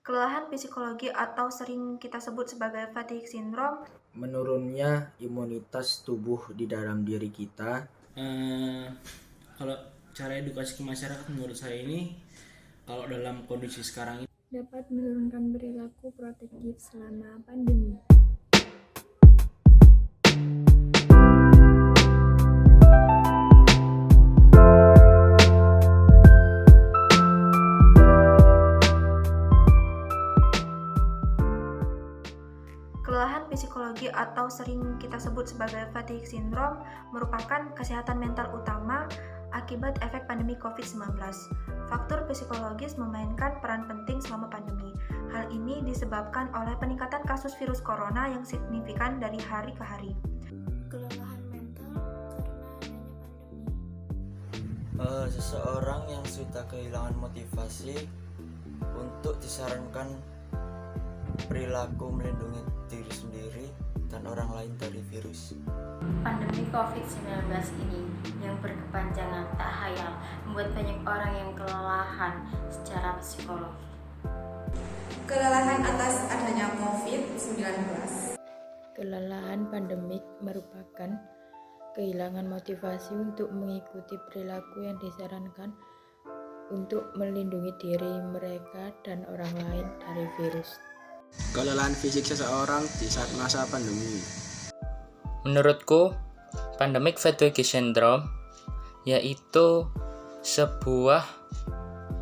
Kelelahan psikologi atau sering kita sebut sebagai fatigue syndrome. Menurunnya imunitas tubuh di dalam diri kita. Kalau cara edukasi ke masyarakat menurut saya ini, kalau dalam kondisi sekarang ini dapat menurunkan perilaku protektif selama pandemi. Kelelahan psikologi atau sering kita sebut sebagai fatigue syndrome merupakan kesehatan mental utama akibat efek pandemi COVID-19. Faktor psikologis memainkan peran penting selama pandemi. Hal ini disebabkan oleh peningkatan kasus virus corona yang signifikan dari hari ke hari. Kelelahan mental karena adanya pandemi. Seseorang yang sudah kehilangan motivasi untuk disarankan perilaku melindungi diri sendiri dan orang lain dari virus. Pandemi COVID-19 ini yang berkepanjangan tak hayal membuat banyak orang yang kelelahan secara psikologi. Kelelahan atas adanya COVID-19. Kelelahan pandemik merupakan kehilangan motivasi untuk mengikuti perilaku yang disarankan untuk melindungi diri mereka dan orang lain dari virus. Kelelahan fisik seseorang di saat masa pandemi. Menurutku, pandemic fatigue syndrome yaitu sebuah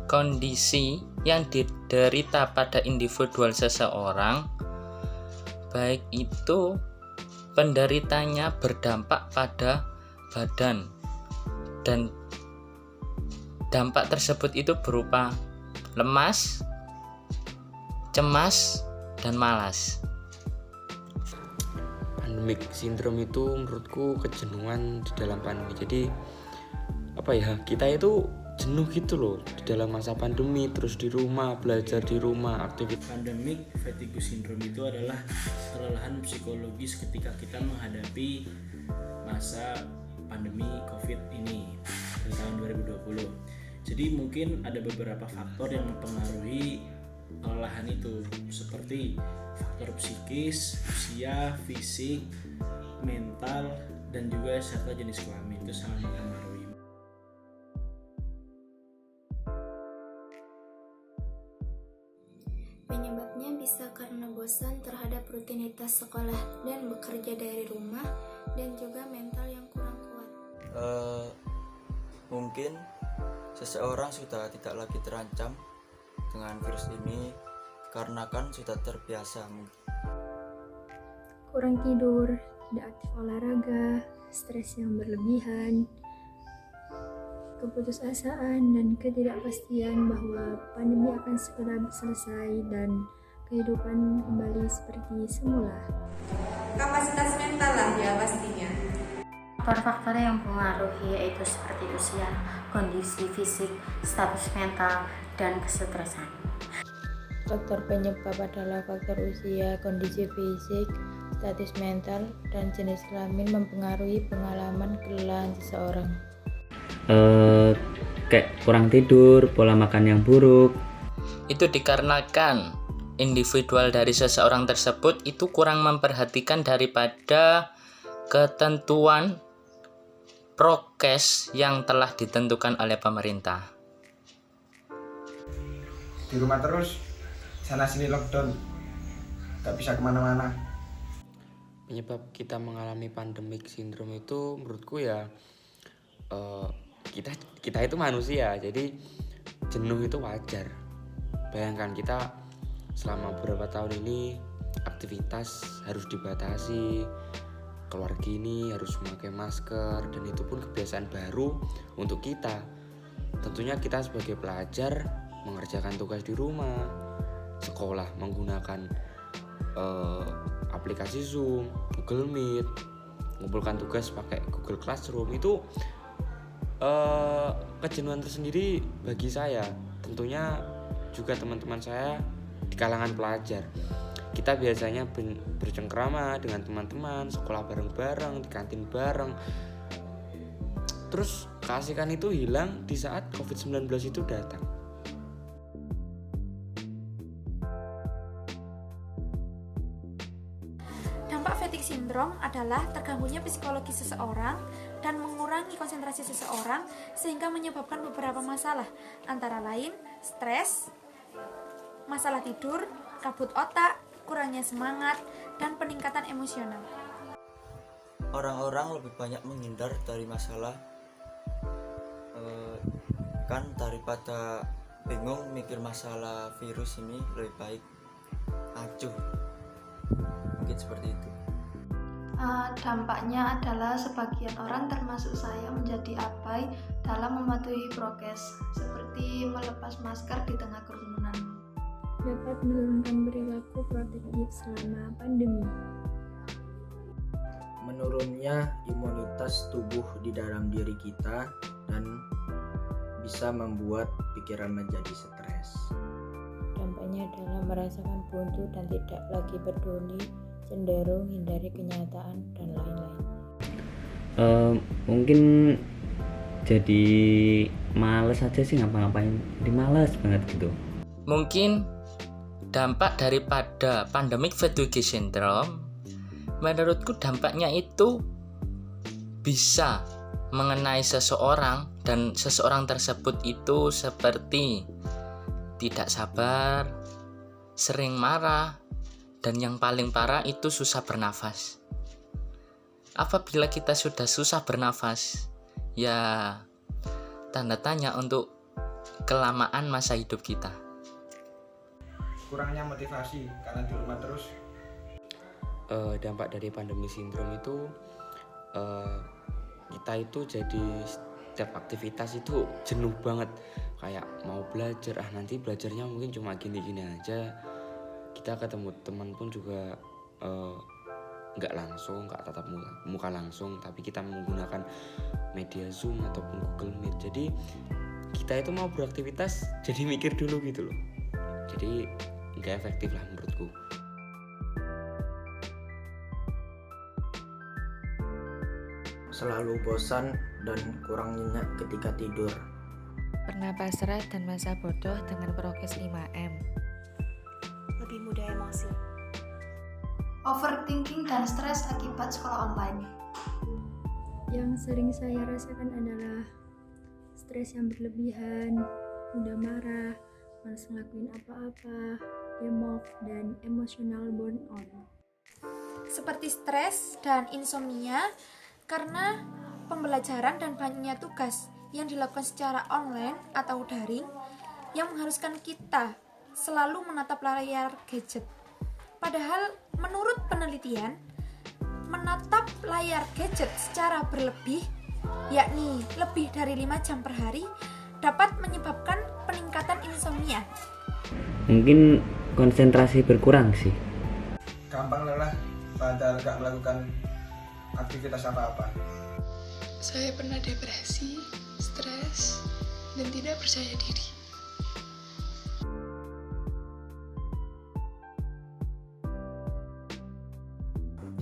kondisi yang diderita pada individual seseorang, baik itu penderitanya berdampak pada badan, dan dampak tersebut itu berupa lemas, cemas, dan malas. Pandemic syndrome itu menurutku kejenuhan di dalam pandemi. Jadi kita itu jenuh gitu loh di dalam masa pandemi, terus di rumah, belajar di rumah, aktivitas. pandemic fatigue syndrome itu adalah kelelahan psikologis ketika kita menghadapi masa pandemi COVID ini di tahun 2020. Jadi mungkin ada beberapa faktor yang mempengaruhi kelelahan itu, seperti faktor psikis, usia, fisik, mental, dan juga serta jenis kelamin itu sangat mempengaruhi. Penyebabnya bisa karena bosan terhadap rutinitas sekolah dan bekerja dari rumah, dan juga mental yang kurang kuat. Mungkin seseorang sudah tidak lagi terancam dengan virus ini karena kan sudah terbiasa. Kurang tidur, tidak aktif olahraga, stres yang berlebihan, keputusasaan dan ketidakpastian bahwa pandemi akan segera selesai dan kehidupan kembali seperti semula. Kapasitas mental lah ya pastinya. Faktor-faktor yang mempengaruhi yaitu seperti usia, kondisi fisik, status mental, dan kesetresan. Faktor penyebab adalah faktor usia, kondisi fisik, status mental, dan jenis kelamin mempengaruhi pengalaman kelelahan seseorang. Kayak kurang tidur, pola makan yang buruk. Itu dikarenakan individual dari seseorang tersebut itu kurang memperhatikan daripada ketentuan prokes yang telah ditentukan oleh pemerintah. Di rumah terus, sana sini lockdown, gak bisa kemana-mana. Penyebab kita mengalami pandemic syndrome itu menurutku ya kita itu manusia, jadi jenuh itu wajar. Bayangkan kita selama beberapa tahun ini aktivitas harus dibatasi, keluar gini harus memakai masker, dan itu pun kebiasaan baru untuk kita. Tentunya kita sebagai pelajar mengerjakan tugas di rumah, sekolah menggunakan aplikasi Zoom, Google Meet, mengumpulkan tugas pakai Google Classroom, itu kejenuhan tersendiri bagi saya. Tentunya juga teman-teman saya di kalangan pelajar. Kita biasanya bercengkrama dengan teman-teman, sekolah bareng-bareng, di kantin bareng. Terus keasikan itu hilang di saat COVID-19 itu datang. Dampak fatigue syndrome adalah terganggunya psikologi seseorang dan mengurangi konsentrasi seseorang sehingga menyebabkan beberapa masalah, antara lain stres, masalah tidur, kabut otak, kurangnya semangat, dan peningkatan emosional. Orang-orang lebih banyak menghindar dari masalah kan daripada bingung mikir masalah virus ini, lebih baik acuh, mungkin seperti itu. Dampaknya adalah sebagian orang termasuk saya menjadi abai dalam mematuhi prokes, seperti melepas masker di tengah kerumunan. Dapat menurunkan perilaku protektif selama pandemi. Menurunnya imunitas tubuh di dalam diri kita dan bisa membuat pikiran menjadi stres. Dampaknya adalah merasakan buntu dan tidak lagi peduli, cenderung hindari kenyataan, dan lain-lain. Mungkin jadi males aja sih ngapa-ngapain, jadi males banget gitu. Mungkin dampak daripada pandemic fatigue syndrome, menurutku dampaknya itu bisa mengenai seseorang, dan seseorang tersebut itu seperti tidak sabar, sering marah, dan yang paling parah itu susah bernafas. Apabila kita sudah susah bernafas, ya tanda tanya untuk kelamaan masa hidup kita. Kurangnya motivasi karena di rumah terus. Dampak dari pandemi sindrom itu kita itu jadi setiap aktivitas itu jenuh banget, kayak mau belajar, nanti belajarnya mungkin cuma gini-gini aja. Kita ketemu teman pun juga nggak langsung, nggak tatap muka langsung, tapi kita menggunakan media Zoom ataupun Google Meet. Jadi kita itu mau beraktivitas jadi mikir dulu gitu loh, jadi nggak efektif lah menurutku. Selalu bosan dan kurang nyenyak ketika tidur. Pernah pasrah dan masa bodoh dengan prokes 5M. Lebih mudah emosi. Overthinking dan stres akibat sekolah online. Yang sering saya rasakan adalah stres yang berlebihan, mudah marah, malas ngelakuin apa-apa, demam, dan emosional burnout. Seperti stres dan insomnia karena pembelajaran dan banyaknya tugas yang dilakukan secara online atau daring yang mengharuskan kita selalu menatap layar gadget. Padahal menurut penelitian, menatap layar gadget secara berlebih, yakni lebih dari 5 jam per hari, dapat menyebabkan peningkatan insomnia. Mungkin konsentrasi berkurang sih. Gampang lelah padahal gak melakukan aktivitas apa-apa. Saya pernah depresi, stres, dan tidak percaya diri.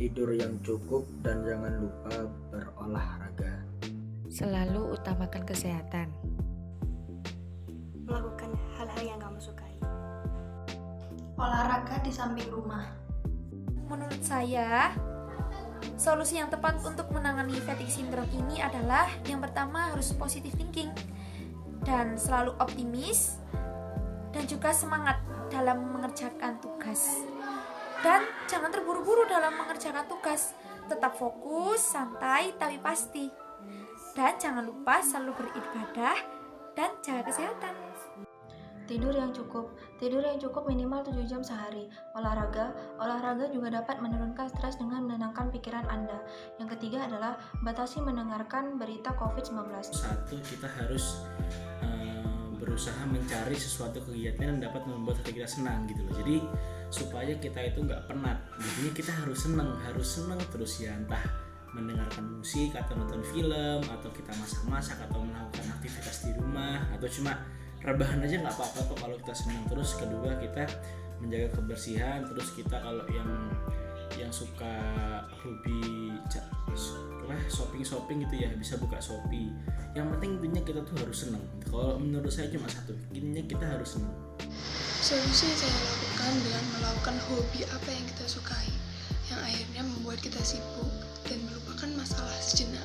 Tidur yang cukup dan jangan lupa berolahraga. Selalu utamakan kesehatan. Melakukan hal-hal yang kamu sukai. Olahraga di samping rumah. Menurut saya, solusi yang tepat untuk menangani fatigue syndrome ini adalah yang pertama harus positive thinking dan selalu optimis dan juga semangat dalam mengerjakan tugas. Dan jangan terburu-buru dalam mengerjakan tugas, tetap fokus, santai, tapi pasti. Dan jangan lupa selalu beribadah dan jaga kesehatan. Tidur yang cukup minimal 7 jam sehari. Olahraga juga dapat menurunkan stres dengan menenangkan pikiran Anda. Yang ketiga adalah batasi mendengarkan berita COVID-19. Satu, kita harus berusaha mencari sesuatu kegiatan yang dapat membuat hati kita senang gitu loh. Jadi supaya kita itu nggak penat, jadinya kita harus senang terus ya, entah mendengarkan musik atau nonton film atau kita masak-masak atau melakukan aktivitas di rumah atau cuma rebahan aja nggak apa-apa kok kalau kita senang. Terus kedua, kita menjaga kebersihan. Terus kita kalau yang suka hobi shopping gitu ya, bisa buka Shopee. Yang penting intinya kita tuh harus senang. Kalau menurut saya cuma satu, intinya kita harus senang. Solusi yang saya lakukan dengan melakukan hobi apa yang kita sukai. Yang yang akhirnya membuat kita sibuk dan melupakan masalah sejenak.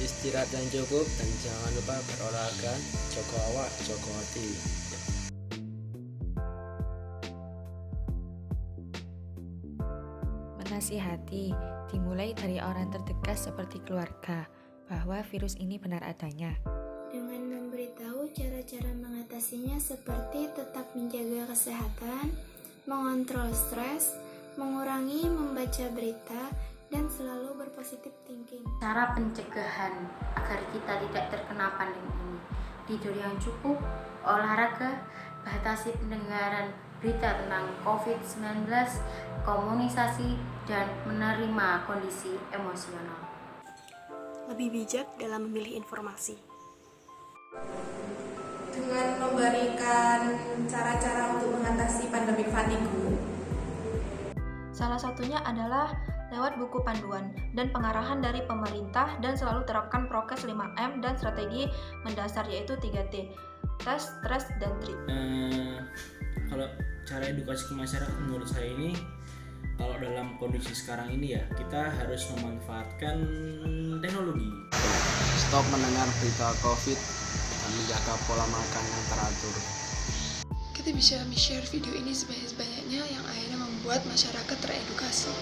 Istirahat yang cukup dan jangan lupa berolahraga, jaga awak, jaga hati. Menasihati dimulai dari orang terdekat seperti keluarga bahwa virus ini benar adanya. Dengan memberitahu cara-cara mengatasinya seperti tetap menjaga kesehatan, mengontrol stres, mengurangi membaca berita, dan selalu berpositif thinking. Cara pencegahan agar kita tidak terkena pandemi ini: tidur yang cukup, olahraga, batasi pendengaran berita tentang COVID-19, komunikasi, dan menerima kondisi emosional. Lebih bijak dalam memilih informasi. Dengan memberikan cara-cara untuk mengatasi pandemi fatigue. Salah satunya adalah lewat buku panduan dan pengarahan dari pemerintah, dan selalu terapkan prokes 5M dan strategi mendasar yaitu 3T: tes, stres, dan treat. Kalau cara edukasi ke masyarakat menurut saya ini, kalau dalam kondisi sekarang ini ya, kita harus memanfaatkan teknologi. Stop mendengar berita COVID dan menjaga pola makan yang teratur. Kita bisa share video ini sebanyak-banyaknya yang akhirnya membuat masyarakat teredukasi.